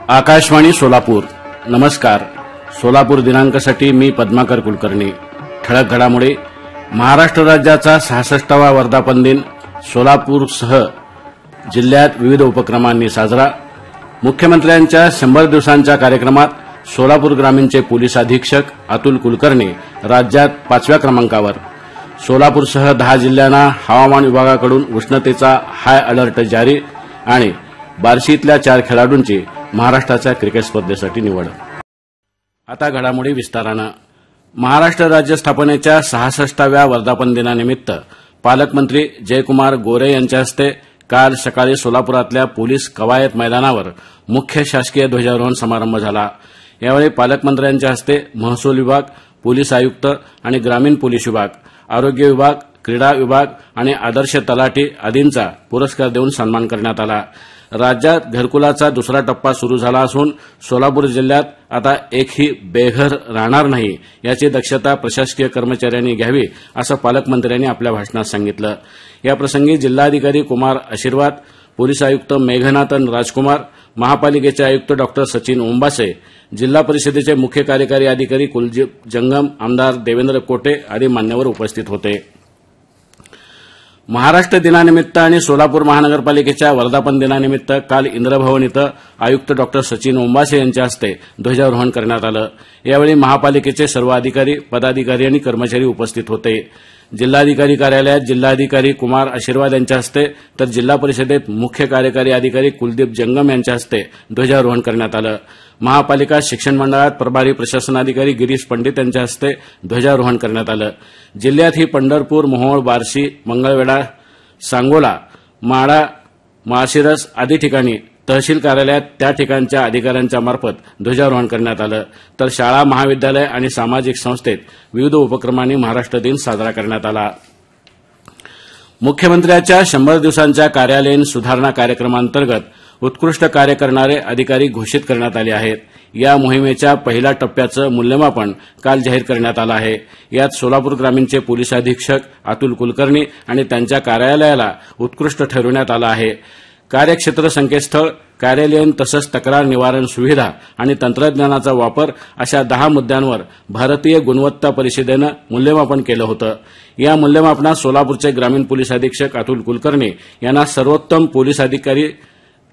आकाशवाणी सोलापूर. नमस्कार. सोलापूर दिनांकासाठी मी पद्माकर कुलकर्णी. ठळक घडामोडी. महाराष्ट्र राज्याचा 66वा वर्धापन दिन सोलापूरसह जिल्ह्यात विविध उपक्रमांनी साजरा. मुख्यमंत्र्यांच्या 100 दिवसांच्या कार्यक्रमात सोलापूर ग्रामीणचे पोलीस अधीक्षक अतुल कुलकर्णी राज्यात 5व्या क्रमांकावर. सोलापूरसह 10 जिल्ह्यांना हवामान विभागाकडून उष्णतेचा हाय अलर्ट जारी आणि बार्शीतल्या 4 खेळाडूंची महाराष्ट्राच्या क्रिकेट स्पर्धेसाठी निवड. आता घडामोडी विस्तारानं. महाराष्ट्र राज्य स्थापनेच्या 66व्या वर्धापन दिनानिमित्त पालकमंत्री जयकुमार गोरे यांच्या हस्ते काल सकाळी सोलापुरातल्या पोलीस कवायत मैदानावर मुख्य शासकीय ध्वजारोहण समारंभ झाला. यावेळी पालकमंत्र्यांच्या हस्ते महसूल विभाग, पोलीस आयुक्त आणि ग्रामीण पोलीस विभाग, आरोग्य विभाग, क्रीडा विभाग आणि आदर्श तलाठी आदींचा पुरस्कार देऊन सन्मान करण्यात आला. राज्यात घरकुलाचा दुसरा टप्पा सुरू झाला असून सोलापूर जिल्ह्यात आता एकही बेघर राहणार नाही याची दक्षता प्रशासकीय कर्मचाऱ्यांनी घ्यावी असं पालकमंत्र्यांनी आपल्या भाषणात सांगितलं. याप्रसंगी जिल्हाधिकारी कुमार आशीर्वाद, पोलीस आयुक्त मेघनाथन राजकुमार, महापालिकेचे आयुक्त डॉ सचिन ओंबासे, जिल्हा परिषदेचे मुख्य कार्यकारी अधिकारी कुलदीप जंगम, आमदार देवेंद्र कोटे आदी मान्यवर उपस्थित होते. महाराष्ट्र दिनानिमित्त आणि सोलापूर महानगरपालिकेच्या वर्धापन दिनानिमित्त काल इंद्रभवन इथं आयुक्त डॉ सचिन ओंबासे यांच्या हस्ते ध्वजारोहण करण्यात आलं. यावेळी महापालिकेचे सर्व अधिकारी, पदाधिकारी आणि कर्मचारी उपस्थित होते. जिल्हाधिकारी कार्यालयात जिल्हाधिकारी कुमार आशीर्वाद यांच्या हस्ते तर जिल्हा परिषदेत मुख्य कार्यकारी अधिकारी कुलदीप जंगम यांच्या हस्ते ध्वजारोहण करण्यात आलं. महापालिका शिक्षण मंडळात प्रभारी प्रशासनाधिकारी गिरीश पंडित यांच्या हस्ते ध्वजारोहण करण्यात आलं. जिल्ह्यातही पंढरपूर, मोहोळ, बार्शी, मंगळवेढा, सांगोला, माढा, माळशिरस आदी ठिकाणी तहसील कार्यालयात त्या ठिकाणच्या अधिकाऱ्यांच्या मार्फत ध्वजारोहण करण्यात आलं. तर शाळा, महाविद्यालय आणि सामाजिक संस्थेत विविध उपक्रमांनी महाराष्ट्र दिन साजरा करण्यात आला. मुख्यमंत्र्यांच्या 100 दिवसांच्या कार्यालयीन सुधारणा कार्यक्रमांतर्गत उत्कृष्ट कार्य करणारे अधिकारी घोषित करण्यात आले आहेत. या मोहिमेच्या पहिल्या टप्प्याचं मूल्यमापन काल जाहीर करण्यात आलं आहे. यात सोलापूर ग्रामीणचे पोलीस अधीक्षक अतुल कुलकर्णी आणि त्यांच्या कार्यालयाला उत्कृष्ट ठरवण्यात आलं आहे. कार्यक्षेत्र, संकेतस्थळ, कार्यालयीन तसंच तक्रार निवारण सुविधा आणि तंत्रज्ञानाचा वापर अशा 10 मुद्द्यांवर भारतीय गुणवत्ता परिषदेनं मूल्यमापन केलं होतं. या मूल्यमापनात सोलापूरचे ग्रामीण पोलीस अधीक्षक अतुल कुलकर्णी यांना सर्वोत्तम पोलीस अधिकारी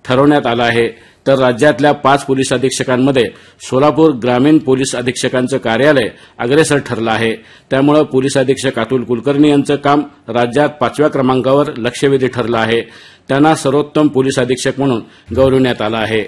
ठरवण्यात आलं आहे. तर राज्यातल्या 5 पोलीस अधीक्षकांमध्ये सोलापूर ग्रामीण पोलीस अधीक्षकांचं कार्यालय अग्रेसर ठरलं आहे. त्यामुळे पोलीस अधीक्षक अतुल कुलकर्णी यांचं काम राज्यात 5व्या क्रमांकावर लक्षवेधी ठरलं आहे. त्यांना सर्वोत्तम पोलीस अधीक्षक म्हणून गौरवण्यात आलं आहे.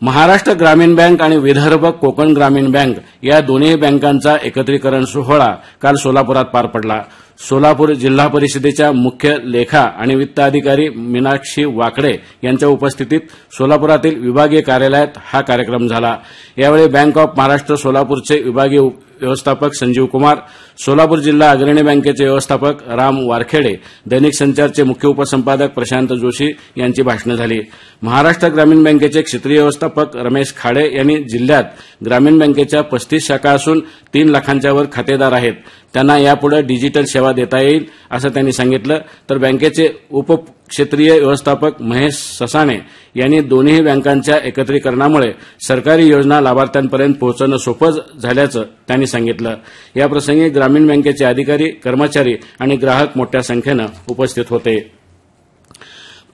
महाराष्ट्र ग्रामीण बँक आणि विदर्भ कोकण ग्रामीण बँक या दोन्ही बँकांचा एकत्रीकरण सोहळा काल सोलापुरात पार पडला. सोलापूर जिल्हा परिषदेच्या मुख्य लेखा आणि वित्त अधिकारी मीनाक्षी वाकडे यांच्या उपस्थितीत सोलापुरातील विभागीय कार्यालयात हा कार्यक्रम झाला. यावेळी बँक ऑफ महाराष्ट्र सोलापूरचे विभागीय व्यवस्थापक संजीव कुमार, सोलापूर जिल्हा अग्रणी बँकेचे व्यवस्थापक राम वारखेडे, दैनिक संचारचे मुख्य उपसंपादक प्रशांत जोशी यांची भाषणं झाली. महाराष्ट्र ग्रामीण बँकेचे क्षेत्रीय व्यवस्थापक रमेश खाडे यांनी जिल्ह्यात ग्रामीण बँकेच्या 35 शाखा असून 3 लाखांच्या वर खातेदार आहेत. त्यांना यापुढे डिजिटल सेवा देता येईल असं त्यांनी सांगितलं. तर बँकेचे उपक्षेत्रीय व्यवस्थापक महेश ससाणे यांनी दोन्ही बँकांच्या एकत्रीकरणामुळे सरकारी योजना लाभार्थ्यांपर्यंत पोहोचणं सोपं झाल्याचं त्यांनी सांगितलं. याप्रसंगी ग्रामीण बँकेचे अधिकारी, कर्मचारी आणि ग्राहक मोठ्या संख्येनं उपस्थित होते.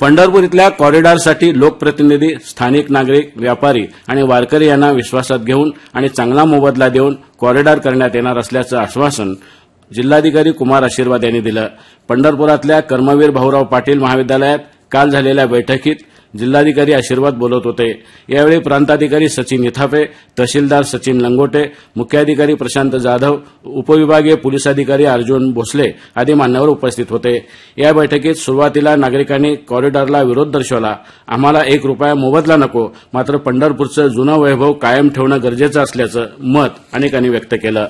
पंढरपूर इथल्या कॉरिडॉरसाठी लोकप्रतिनिधी, स्थानिक नागरिक, व्यापारी आणि वारकरी यांना विश्वासात घेऊन आणि चांगला मोबदला देऊन कॉरिडॉर करण्यात येणार असल्याचं आश्वासन जिल्हाधिकारी कुमार आशीर्वाद यांनी दिलं. पंढरपुरातल्या कर्मवीर भाऊराव पाटील महाविद्यालयात काल झालेल्या बैठकीत जिल्हाधिकारी आशीर्वाद बोलत होते. यावेळी प्रांताधिकारी सचिन इथापे, तहसीलदार सचिन लंगोटे, मुख्याधिकारी प्रशांत जाधव, उपविभागीय पोलीस अधिकारी अर्जुन भोसले आदी मान्यवर उपस्थित होते. या बैठकीत सुरुवातीला नागरिकांनी कॉरिडॉरला विरोध दर्शवला. आम्हाला 1 रुपया मोबदला नको, मात्र पंढरपूरचं जुनं वैभव कायम ठेवणं गरजेचं असल्याचं मत अनेकांनी व्यक्त केलं.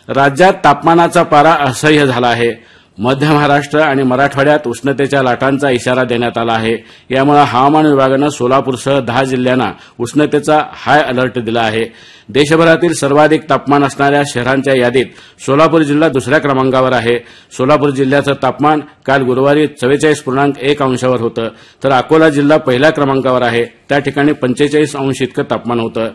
राज्यात तापमानाचा पारा असह्य झाला आहे. मध्य महाराष्ट्र आणि मराठवाड्यात उष्णतेच्या लाटांचा इशारा देण्यात आला आहे. यामुळे हवामान विभागानं सोलापूरसह 10 जिल्ह्यांना उष्णतेचा हाय अलर्ट दिला आहे. देशभरातील सर्वाधिक तापमान असणाऱ्या शहरांच्या यादीत सोलापूर जिल्हा दुसऱ्या क्रमांकावर आहे. सोलापूर जिल्ह्याचं तापमान काल गुरुवारी 44.1 अंशावर होतं, तर अकोला जिल्हा पहिल्या क्रमांकावर आहे. त्या ठिकाणी 45 अंश इतकं तापमान होतं.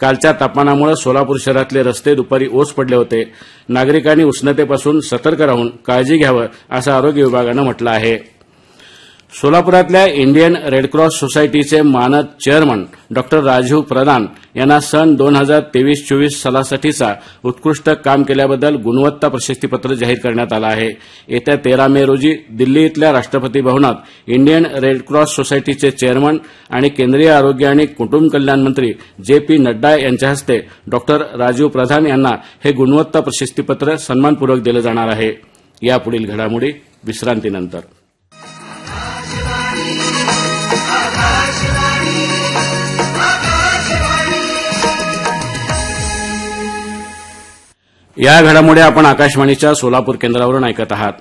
कालच्या तापमानामुळे सोलापूर शहरातले रस्ते दुपारी ओस पडले होते. नागरिकांनी उष्णतेपासून सतर्क राहून काळजी घ्यावं असं आरोग्य विभागानं म्हटलं आहे. सोलापुरातल्या इंडियन रेडक्रॉस सोसायटीचे मानद चेअरमन डॉक्टर राजीव प्रधान यांना सन 2023-24 सालासाठीचा उत्कृष्ट काम केल्याबद्दल गुणवत्ता प्रशस्तीपत्र जाहीर करण्यात आलं आहे. येत्या 13 मे रोजी दिल्ली इथल्या राष्ट्रपती भवनात इंडियन रेडक्रॉस सोसायटीचे चेअरमन आणि केंद्रीय आरोग्य आणि कुटुंब कल्याण मंत्री JP नड्डा यांच्या हस्ते डॉक्टर राजीव प्रधान यांना हे गुणवत्ता प्रशस्तीपत्र सन्मानपूर्वक दिलं जाणार आहे. यापुढील घडामोडी विश्रांतीनंतर. या घडामोडी आपण आकाशवाणीच्या सोलापूर केंद्रावरून ऐकत आहात.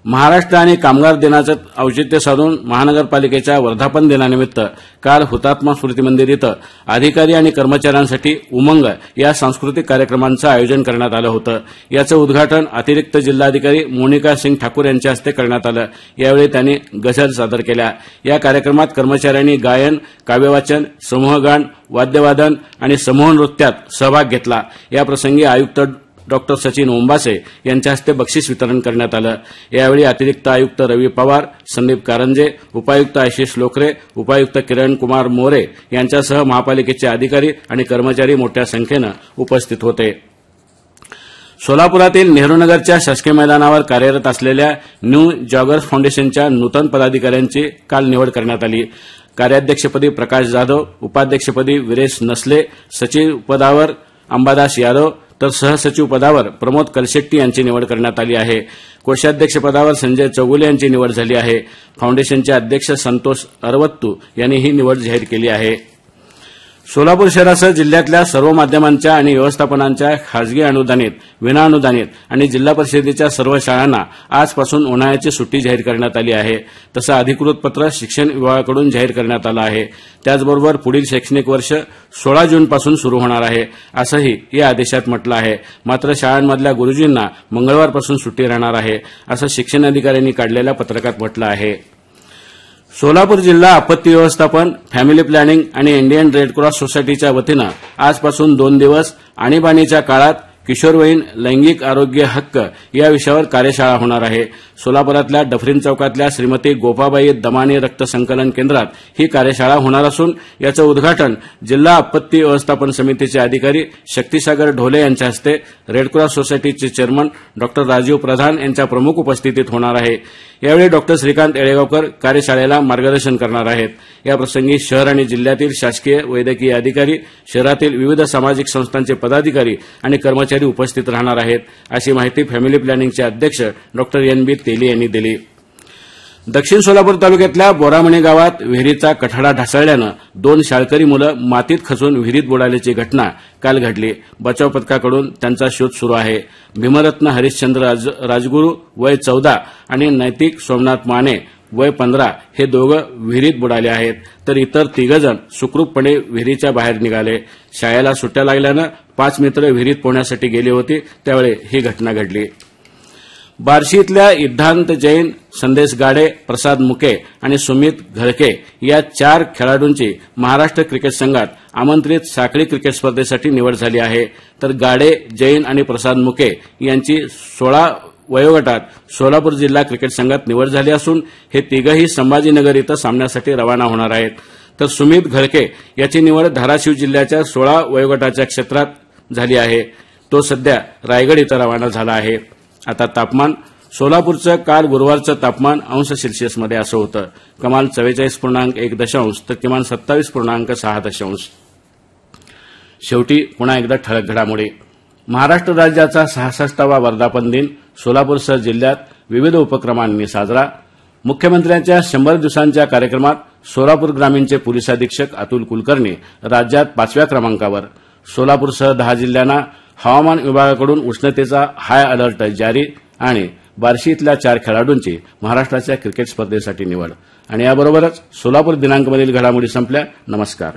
महाराष्ट्र आणि कामगार दिनाचं औचित्य साधून महानगरपालिकेच्या वर्धापन दिनानिमित्त काल हुतात्मा स्मृती मंदिर इथं अधिकारी आणि कर्मचाऱ्यांसाठी उमंग या सांस्कृतिक कार्यक्रमांचं आयोजन करण्यात आलं होतं. याचं उद्घाटन अतिरिक्त जिल्हाधिकारी मोनिका सिंग ठाकूर यांच्या हस्ते करण्यात आलं. यावेळी त्यांनी गझल सादर केल्या. या कार्यक्रमात कर्मचाऱ्यांनी गायन, काव्यवाचन, समूहगान, वाद्यवादन आणि समूह नृत्यात सहभाग घेतला. याप्रसंगी आयुक्त डॉक्टर सचिन ओंबासे यांच्या हस्ते बक्षीस वितरण करण्यात आलं. यावेळी अतिरिक्त आयुक्त रवी पवार, संदीप कारंजे, उपायुक्त आशिष लोकरे, उपायुक्त किरण कुमार मोरे यांच्यासह महापालिकेचे अधिकारी आणि कर्मचारी मोठ्या संख्येनं उपस्थित होते. सोलापुरातील नेहरूनगरच्या शासकीय मैदानावर कार्यरत असलेल्या न्यू जॉगर्स फाउंडेशनच्या नूतन पदाधिकाऱ्यांची काल निवड करण्यात आली. कार्याध्यक्षपदी प्रकाश जाधव, उपाध्यक्षपदी विरेश नसले, सचिव पदावर अंबादास यादव तर सहसचिव पदावर प्रमोद कलशेट्टी यांची निवड करण्यात आली आहे. कोषाध्यक्ष पदावर संजय चौगुले यांची निवड झाली आहे. फाउंडेशनचे अध्यक्ष संतोष अरवत्तू यांनी ही निवड जाहीर केली आहे. सोलापूर शहरासह जिल्ह्यातल्या सर्व माध्यमांच्या आणि व्यवस्थापनांच्या खासगी अनुदानित, विनाअनुदानित आणि जिल्हा परिषदेच्या सर्व शाळांना आजपासून उन्हाळ्याची सुट्टी जाहीर करण्यात आली आहे. तसं अधिकृत पत्र शिक्षण विभागाकडून जाहीर करण्यात आलं आहे. त्याचबरोबर पुढील शैक्षणिक वर्ष 16 जूनपासून सुरू होणार आहे असंही या आदेशात म्हटलं आहे. मात्र शाळांमधल्या गुरुजींना मंगळवारपासून सुट्टी राहणार आहे असं शिक्षण अधिकाऱ्यांनी काढलेल्या पत्रकात म्हटलं आहे. सोलापूर जिल्हा आपत्ती व्यवस्थापन, फॅमिली प्लॅनिंग आणि इंडियन रेडक्रॉस सोसायटीच्या वतीनं आजपासून 2 दिवस आणीबाणीच्या काळात किशोरवयीन लैंगिक आरोग्य हक्क या विषयावर कार्यशाळा होणार आहे. सोलापुरातल्या डफरीन चौकातल्या श्रीमती गोपाबाई दमानी रक्त संकलन केंद्रात ही कार्यशाळा होणार असून याचं उद्घाटन जिल्हा आपत्ती व्यवस्थापन समितीचे अधिकारी शक्तीसागर ढोले यांच्या हस्ते रेडक्रॉस सोसायटीचे चेअरमन डॉक्टर राजीव प्रधान यांच्या प्रमुख उपस्थितीत होणार आहे. यावेळी डॉक्टर श्रीकांत येळेगावकर कार्यशाळेला मार्गदर्शन करणार आहेत. याप्रसंगी शहर आणि जिल्ह्यातील शासकीय वैद्यकीय अधिकारी, शहरातील विविध सामाजिक संस्थांचे पदाधिकारी आणि कर्मचारी उपस्थित राहणार आहेत अशी माहिती फॅमिली प्लॅनिंगचे अध्यक्ष डॉक्टर NB तेली यांनी दिली. दक्षिण सोलापूर तालुक्यातल्या बोरामणी गावात विहिरीचा कठाडा ढासळल्यानं 2 शाळकरी मुलं मातीत खचून विहिरीत बुडाल्याची घटना काल घडली. बचाव पथकाकडून त्यांचा शोध सुरू आहे. भीमरत्न हरिश्चंद्र राजगुरू वय 14 आणि नैतिक सोमनाथ माने वय 15 हे दोघं विहिरीत बुडाले आहेत, तर इतर 3 जण सुखरूपपणे विहिरीच्या बाहेर निघाले. शाळेला सुट्ट्या लागल्यानं 5 मित्र विहिरीत पोहण्यासाठी गेली होती, त्यावेळी ही घटना घडली. बार्शी इथल्या इद्धांत जैन, संदेश गाडे, प्रसाद मुके आणि सुमित घळके या 4 खेळाडूंची महाराष्ट्र क्रिकेट संघात आमंत्रित साखळी क्रिकेट स्पर्धेसाठी निवड झाली आहे. तर गाडे, जैन आणि प्रसाद मुके यांची 16 वयोगटात सोलापूर जिल्हा क्रिकेट संघात निवड झाली असून हे तिघंही संभाजीनगर इथं सामन्यासाठी रवाना होणार आहेत. तर सुमित घळके याची निवड धाराशिव जिल्ह्याच्या 16 वयोगटाच्या क्षेत्रात झाली आहे. तो सध्या रायगड इथं रवाना झाला आहे. आता तापमान. सोलापूरचं काल गुरुवारचं तापमान अंश सेल्सिअसमध्ये असं होतं. कमाल 44.1 तर किमान 27.6. शेवटी पुन्हा एकदा ठळक घडामोडी. महाराष्ट्र राज्याचा 66वा वर्धापन दिन सोलापूरसह जिल्ह्यात विविध उपक्रमांनी साजरा. मुख्यमंत्र्यांच्या 100 दिवसांच्या कार्यक्रमात सोलापूर ग्रामीणचे पोलीस अधीक्षक अतुल कुलकर्णी राज्यात 5व्या क्रमांकावर. सोलापूरसह 10 जिल्ह्यांना हवामान विभागाकडून उष्णतेचा हाय अलर्ट जारी. आणि बार्शी इथल्या 4 खेळाडूंची महाराष्ट्राच्या क्रिकेट स्पर्धेसाठी निवड. आणि याबरोबरच सोलापूर दिनांकमधील घडामोडी संपल्या. नमस्कार.